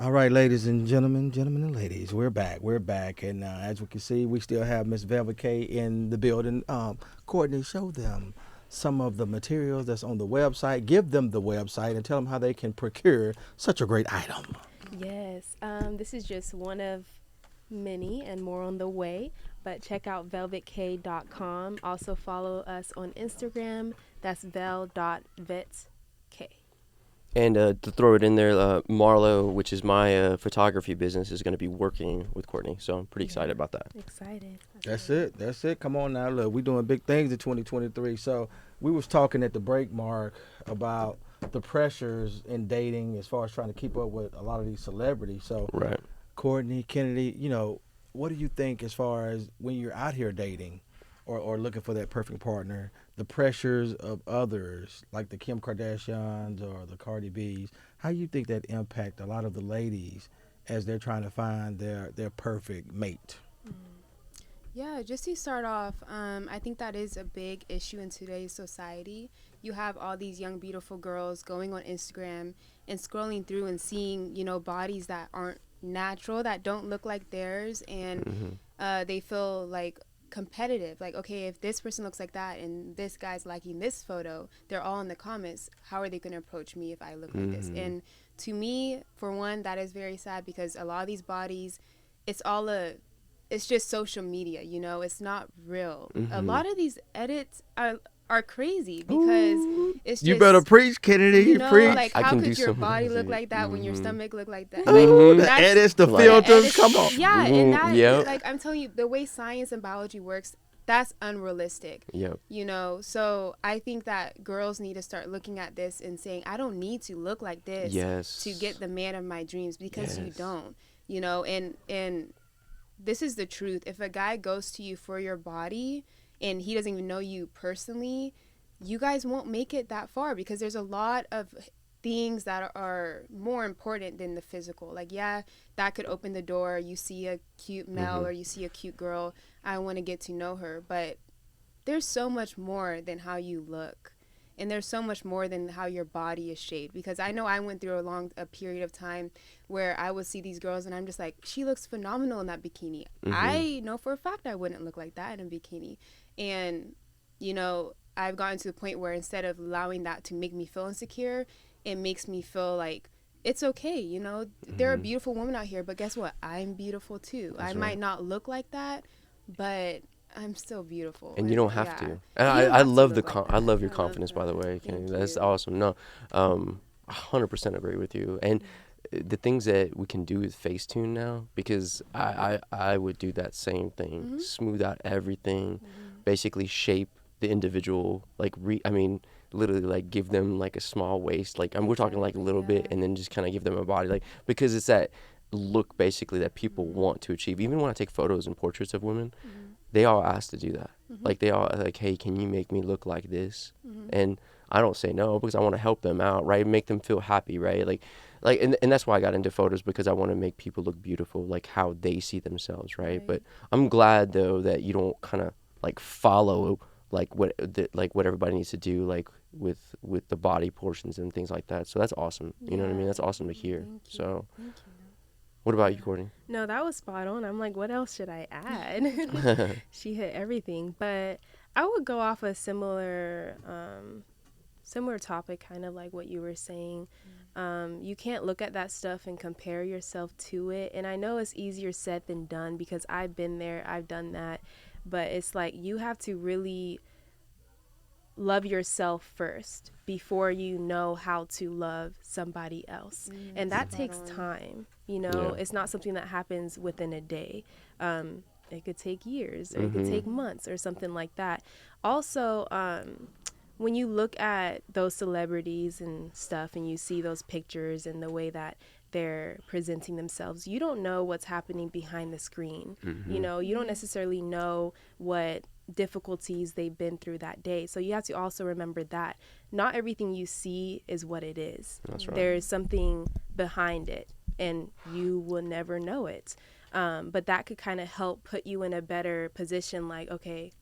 All right, ladies and gentlemen and ladies, we're back. We're back, and as we can see, we still have Miss Velvet K in the building. Courtney, show them some of the materials that's on the website. Give them the website and tell them how they can procure such a great item. Yes, this is just one of many and more on the way, but check out velvetk.com. Also follow us on Instagram. That's vel.vetk. And to throw it in there, Marlo, which is my photography business, is going to be working with Courtney. So I'm pretty excited about that. Excited. That's it. That's it. Come on now, look, we're doing big things in 2023. So we was talking at the break, Mark, about the pressures in dating as far as trying to keep up with a lot of these celebrities. So Right. Kourtney, Kennedy, what do you think as far as when you're out here dating or looking for that perfect partner, the pressures of others like the Kim Kardashians or the Cardi B's, how you think that impact a lot of the ladies as they're trying to find their perfect mate? Yeah, just to start off, I think that is a big issue in today's society. You have all these young, beautiful girls going on Instagram and scrolling through and seeing, bodies that aren't natural, that don't look like theirs, and they feel like competitive. Like, okay, if this person looks like that and this guy's liking this photo, they're all in the comments. How are they going to approach me if I look like this? And to me, for one, that is very sad because a lot of these bodies, it's all it's just social media, it's not real. A lot of these edits are crazy because it's just, You better preach, Kennedy. You preach. like I how can do could your some body look crazy. like that when your stomach look like that? Ooh, Like, the that's- edits, the Like- filters. edits- Come on. Yeah, and that, Yep. like, I'm telling you, the way science and biology works, that's unrealistic. Yep. So I think that girls need to start looking at this and saying, I don't need to look like this Yes. to get the man of my dreams, because you Yes. don't, and this is the truth. If a guy goes to you for your body and he doesn't even know you personally, you guys won't make it that far, because there's a lot of things that are more important than the physical. Like, yeah, that could open the door. You see a cute male or you see a cute girl, I want to get to know her, but there's so much more than how you look, and there's so much more than how your body is shaped. Because I know I went through a period of time where I would see these girls and I'm just like, she looks phenomenal in that bikini. I know for a fact I wouldn't look like that in a bikini. And I've gotten to the point where instead of allowing that to make me feel insecure, it makes me feel like it's okay. There are beautiful women out here, but guess what? I'm beautiful too. That's I right. might not look like that, but I'm still beautiful. And you don't have yeah. to. You And don't I have to love look like I that. love your I confidence, by the that. way, Kenny. Thank That's you. awesome. No, 100% agree with you. And the things that we can do with Facetune now, because I would do that same thing, smooth out everything, basically shape the individual, like literally like give them like a small waist, like we're talking like a little bit, and then just kind of give them a body, like, because it's that look basically that people want to achieve. Even when I take photos and portraits of women, they all ask to do that. Like they all like, hey, can you make me look like this? And I don't say no, because I want to help them out, right? Make them feel happy, right? And that's why I got into photos, because I want to make people look beautiful, like how they see themselves, right? But I'm glad though that you don't kind of like follow like what everybody needs to do, like with the body portions and things like that. So that's awesome. You know what I mean? That's awesome to hear. Thank you. So Thank what about you, Courtney? No, that was spot on. I'm like, what else should I add? She hit everything. But I would go off a similar topic, kind of like what you were saying. You can't look at that stuff and compare yourself to it. And I know it's easier said than done, because I've been there, I've done that. But it's like you have to really love yourself first before you know how to love somebody else. And that takes time. Yeah. It's not something that happens within a day. It could take years, or it could take months, or something like that. Also, when you look at those celebrities and stuff and you see those pictures and the way that they're presenting themselves, you don't know what's happening behind the screen. You don't necessarily know what difficulties they've been through that day. So you have to also remember that not everything you see is what it is. That's right. There's something behind it, and you will never know it. But that could kind of help put you in a better position, like, okay,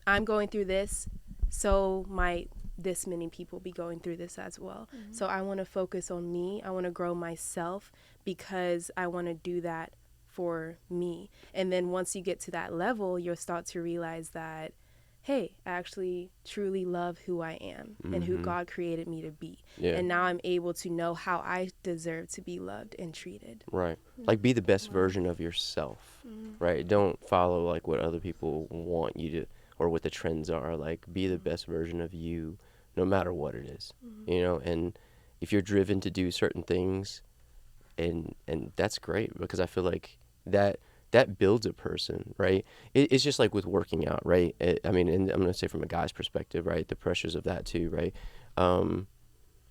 I'm going through this, so might this many people be going through this as well. So I want to focus on me. I want to grow myself because I want to do that for me. And then once you get to that level, you'll start to realize that, hey, I actually truly love who I am and who God created me to be. Yeah. And now I'm able to know how I deserve to be loved and treated. Right. Like, be the best version of yourself, right? Don't follow, like, what other people want you to, or what the trends are. Like, be the best version of you, no matter what it is, you know? And if you're driven to do certain things, and that's great, because I feel like that builds a person, right? It's just like with working out, right? I mean, and I'm going to say from a guy's perspective, right? The pressures of that too, right?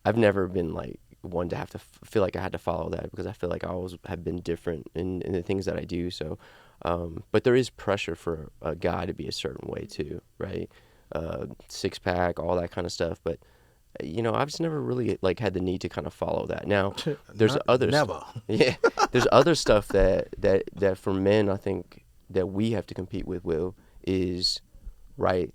I've never been like one to have to feel like I had to follow that, because I feel like I always have been different in the things that I do. So, but there is pressure for a guy to be a certain way too, right? Six pack, all that kind of stuff. But you know, I've just never really like had the need to kind of follow that. Now, there's Never. yeah, there's other stuff that for men, I think that we have to compete with. Will is right.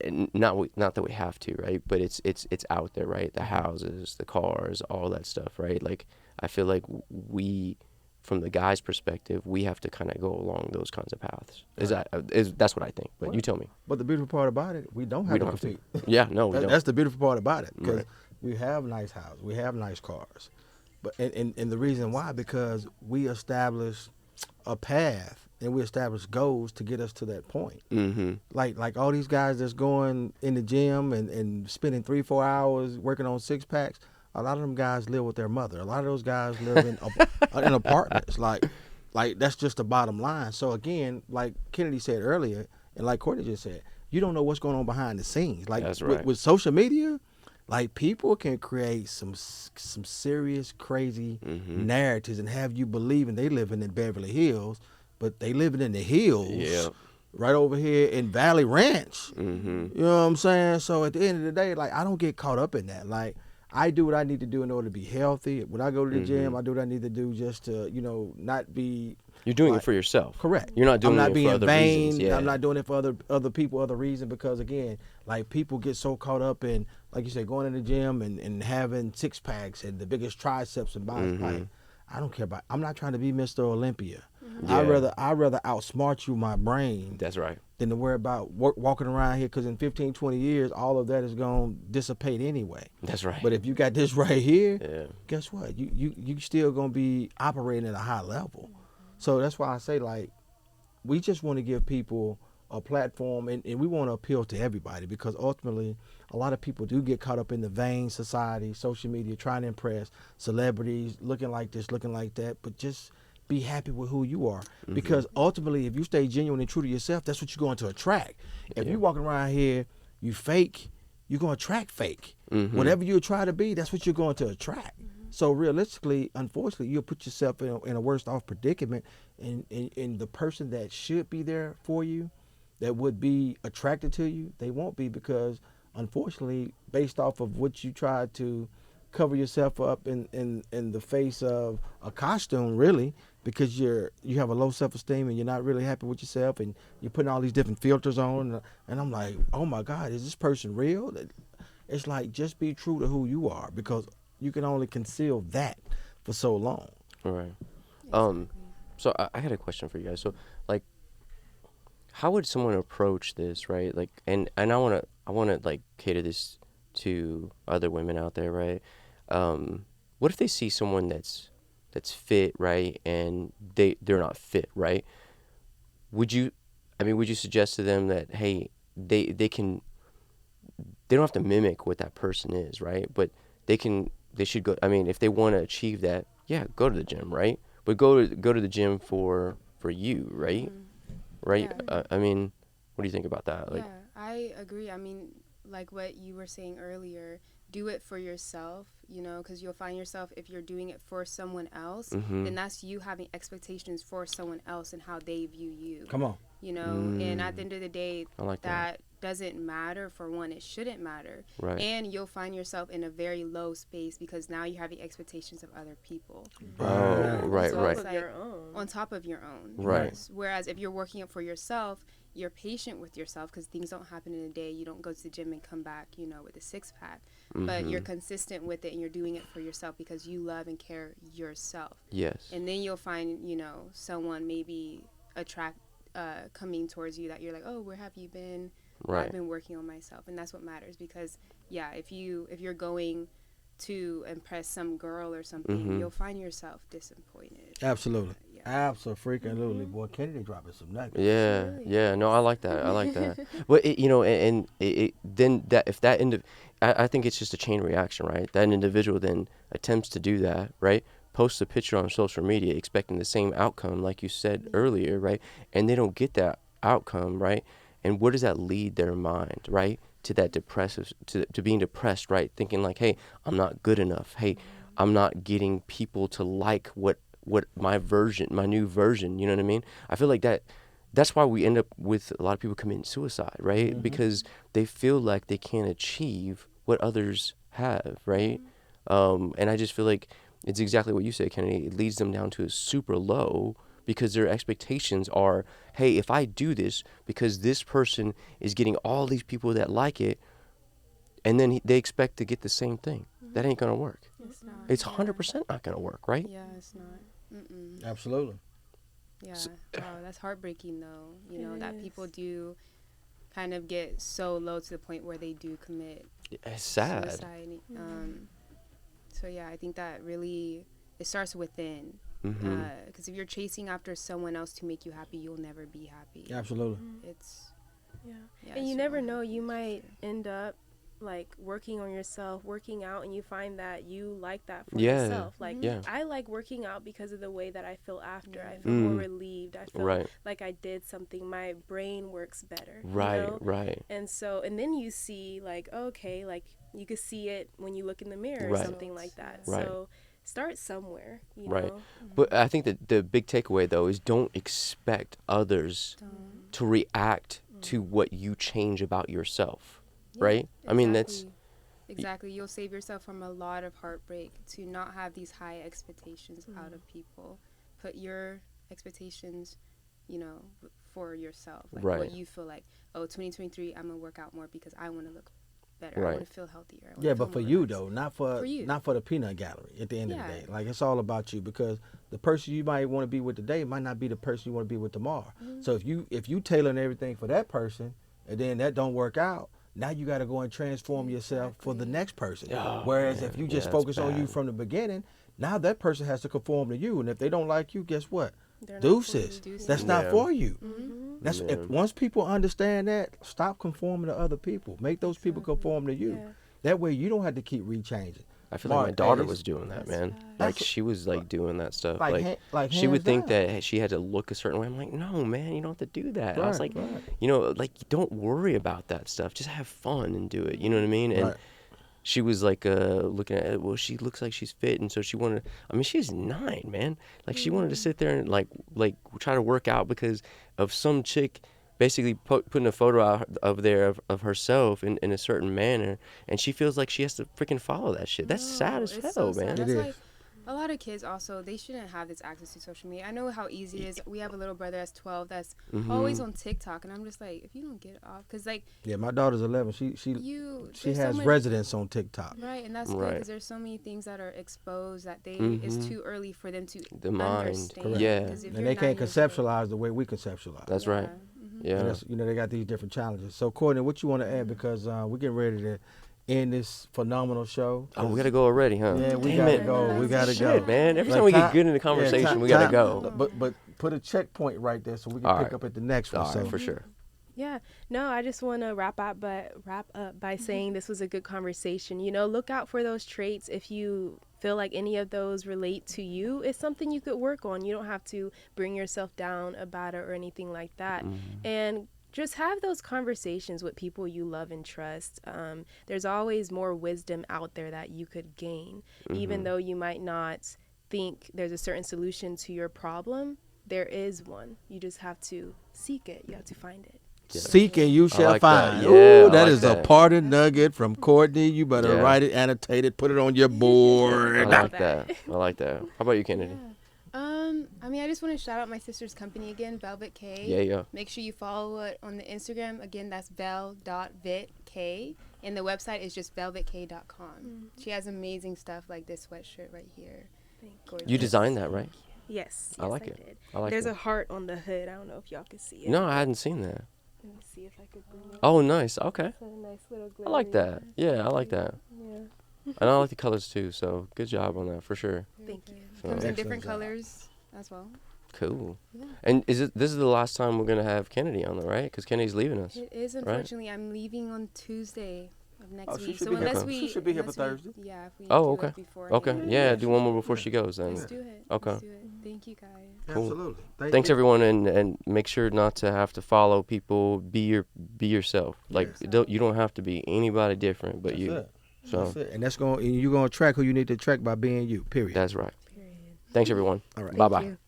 And not that we have to, right? But it's out there, right? The houses, the cars, all that stuff, right? Like, I feel like we, from the guy's perspective, we have to kind of go along those kinds of paths. That's what I think. But you tell me. But the beautiful part about it, we don't have to compete. Yeah, no, we don't. That's the beautiful part about it, because Right. we have nice houses, we have nice cars, but and the reason why, because we establish a path and we establish goals to get us to that point. Mm-hmm. Like all these guys that's going in the gym and spending 3-4 hours working on six packs. A lot of them guys live with their mother. A lot of those guys live in apartments. Like that's just the bottom line. So again, like Kennedy said earlier, and like Kourtney just said, you don't know what's going on behind the scenes. Like That's right. with social media, like people can create some serious crazy narratives and have you believing they living in Beverly Hills, but they living in the hills. Yeah. Right over here in Valley Ranch. Mm-hmm. You know what I'm saying? So at the end of the day, like, I don't get caught up in that. Like, I do what I need to do in order to be healthy. When I go to the gym, I do what I need to do just to, you know, not be. You're doing it for yourself. Correct. You're not doing I'm not it being for other vain. reasons. Yeah. I'm not doing it for other people, other reasons, because again, like, people get so caught up in, like you said, going to the gym and having six packs and the biggest triceps and bodies. Like, I don't care about. I'm not trying to be Mr. Olympia. Yeah. I'd rather outsmart you, my brain, That's right. than to worry about walking around here, because in 15, 20 years, all of that is going to dissipate anyway. That's right. But if you got this right here, Yeah. guess what? You still going to be operating at a high level. So that's why I say, like, we just want to give people a platform, and we want to appeal to everybody, because ultimately a lot of people do get caught up in the vain society, social media, trying to impress celebrities, looking like this, looking like that, but just be happy with who you are, because ultimately, if you stay genuine and true to yourself, that's what you're going to attract. If you're walking around here, you fake, you're going to attract fake. Whatever you try to be, that's what you're going to attract. So realistically, unfortunately, you'll put yourself in a worse off predicament, and the person that should be there for you, that would be attracted to you, they won't be, because unfortunately, based off of what you tried to cover yourself up in the face of a costume, really, because you have a low self-esteem and you're not really happy with yourself, and you're putting all these different filters on, and I'm like, oh my God, is this person real? It's like, just be true to who you are, because you can only conceal that for so long. All right. So I had a question for you guys. So, like, how would someone approach this, right? Like, and I want to like cater this to other women out there, right? What if they see someone that's fit, right, and they're not fit, right? Would you suggest to them that, hey, they don't have to mimic what that person is, right? But they should go. I mean, if they want to achieve that, yeah, go to the gym, right? But go to the gym for you, right? Right? Yeah. I mean, what do you think about that? Like, Yeah, I agree. I mean, like what you were saying earlier, do it for yourself, you know, because you'll find yourself, if you're doing it for someone else, then that's you having expectations for someone else and how they view you. Come on. You know, and at the end of the day, I like that doesn't matter. For one, it shouldn't matter. Right. And you'll find yourself in a very low space, because now you're having expectations of other people. oh, right, So right. it's like Your own. on top of your own. Right. Yes. Whereas if you're working it for yourself, you're patient with yourself, because things don't happen in a day. You don't go to the gym and come back, you know, with a six-pack. But you're consistent with it, and you're doing it for yourself because you love and care yourself. Yes. And then you'll find, you know, someone maybe coming towards you that you're like, oh, where have you been? Right. I've been working on myself. And that's what matters, because yeah, if you're going to impress some girl or something, you'll find yourself disappointed. Absolutely. Yeah. Absolutely. Boy, Kennedy dropping some nuggets. Yeah, Really? yeah. No, I like that. I like that. But you know, and then that if that I think it's just a chain reaction, right? That individual then attempts to do that, right? Posts a picture on social media expecting the same outcome, like you said earlier, right? And they don't get that outcome, right? And where does that lead their mind, right? To that depressive, to being depressed, right? Thinking like, hey, I'm not good enough. Hey, I'm not getting people to like what my new version, you know what I mean? I feel like that's why we end up with a lot of people committing suicide, right? Because they feel like they can't achieve what others have, right? And I just feel like it's exactly what you said, Kennedy. It leads them down to a super low because their expectations are, hey, if I do this because this person is getting all these people that like it, and then they expect to get the same thing. That ain't going to work. It's not. It's 100% not going to work, right? Yeah, it's not. Mm-mm. Absolutely. Yeah. So- Wow, that's heartbreaking, though. You know, It that is. people do kind of get so low to the point where they do commit It's sad. suicide. So yeah, I think that really, it starts within. Mm-hmm. Because if you're chasing after someone else to make you happy, you'll never be happy. Absolutely. It's Yeah. yeah, And it's you never really know, hard you for might sure. end up like working on yourself, working out, and you find that you like that for Yeah. yourself. Like Yeah. I like working out because of the way that I feel after. I feel more relieved. I feel Right. like I did something. My brain works better. Right. You know? Right. And so, and then you see like, okay, like you could see it when you look in the mirror Right. or something like that. Right. So start somewhere, you Right. know. But I think that the big takeaway, though, is don't expect others to react to what you change about yourself, right? I mean, that's... Exactly. You'll save yourself from a lot of heartbreak to not have these high expectations out of people. Put your expectations, you know, for yourself. Like Right. what you feel like, oh, 2023, I'm going to work out more because I want to look better. Right. I want to feel healthier. I wanna Yeah, feel but for more you relaxed. though, For you. not for the peanut gallery. At the end of the Yeah. day, like it's all about you, because the person you might want to be with today might not be the person you want to be with tomorrow. So if you tailoring everything for that person, and then that don't work out, now you got to go and transform yourself for the next person. Oh, Whereas man. if you Yeah, just that's focus on you bad. from the beginning, now that person has to conform to you, and if they don't like you, guess what? They're not for Deuces. you. Deuces. That's Yeah. not for you. That's Yeah. if once people understand that, stop conforming to other people. Make those people conform to you. Yeah. That way you don't have to keep rechanging. I feel like my Mark, daughter hey, was doing that, that's man. bad. Like That's- she was like doing that stuff. like She would hands think down. that she had to look a certain way. I'm like, no, man, you don't have to do that. I was Right, like, right. you know, like don't worry about that stuff. Just have fun and do it. You know what I mean? And Right. she was like looking at it. Well, she looks like she's fit, and so she wanted. I mean, she's 9, man. Like she wanted to sit there and like try to work out because of some chick basically putting a photo out of there of herself in a certain manner, and she feels like she has to freaking follow that shit. That's sad as it's hell, so sad. man. It That's is. like a lot of kids also, they shouldn't have this access to social media. I know how easy it is. We have a little brother that's 12 that's Mm-hmm. always on TikTok, and I'm just like, if you don't get it off, because like Yeah, my daughter's 11. She you, she there's so has much- residence on TikTok. Right, and that's good Right. because there's so many things that are exposed that they Mhm. it's too early for them to The mind. understand. Yeah. 'Cause if And you're they can't 9 years old- conceptualize the way we conceptualize. That's right. Mhm. Yeah. And that's, they got these different challenges. So, Kourtney, what you want to add? Because we're getting ready to end this phenomenal show. Oh, we gotta go already, huh? Yeah, we Damn gotta it. go. We gotta Shit, go. man. Every Like time we get time- good in the conversation, we gotta go. But put a checkpoint right there so we can All pick right. up at the next one. All So right, for sure. Yeah, no, I just want to wrap up by saying this was a good conversation. You know, look out for those traits. If you feel like any of those relate to you, it's something you could work on. You don't have to bring yourself down about it or anything like that. And just have those conversations with people you love and trust. There's always more wisdom out there that you could gain, even though you might not think there's a certain solution to your problem. There is one. You just have to seek it. You have to find it. seek and you shall like that. find. Yeah, Ooh, I that like is that. a party nugget from Kourtney. You better Yeah. write it, annotate it, put it on your board. I like that. I like that. How about you, Kennedy? I mean, I just want to shout out my sister's company again, Velvet K. Yeah. Make sure you follow it on the Instagram. Again, that's vel.vitka. And the website is just velvetk.com. She has amazing stuff like this sweatshirt right here. Thank you. Gorgeous. You designed that, right? Yes. I like it. Did. I like There's it. a heart on the hood. I don't know if y'all can see it. No, I hadn't seen that. Let me see if I could bring it. Oh, nice. Okay. It's a nice little I like glittery that. Yeah, I like that. Yeah. And I like the colors too, so good job on that for sure. Thank you. So, Comes in Excellent different job. colors as well. cool. Yeah. And this is the last time we're going to have Kennedy on, though, right? Because Kennedy's leaving us. It is, unfortunately. I'm leaving on Tuesday of next Oh, she week. should So be here unless for- we, she should be here for unless we- Thursday. Yeah, if we Oh, do okay. it before. Okay. Yeah, do one more before she goes then. Let's do it. Okay. Let's do it. Thank you, guys. Cool. Absolutely. Thanks everyone, and make sure not to have to follow people. Be yourself. Like Yes. you don't have to be anybody different but That's you. it. So That's it. And that's going. And you're going to track who you need to track by being you. Period. that's right. Period. Thanks everyone. All right. Bye Thank bye. you.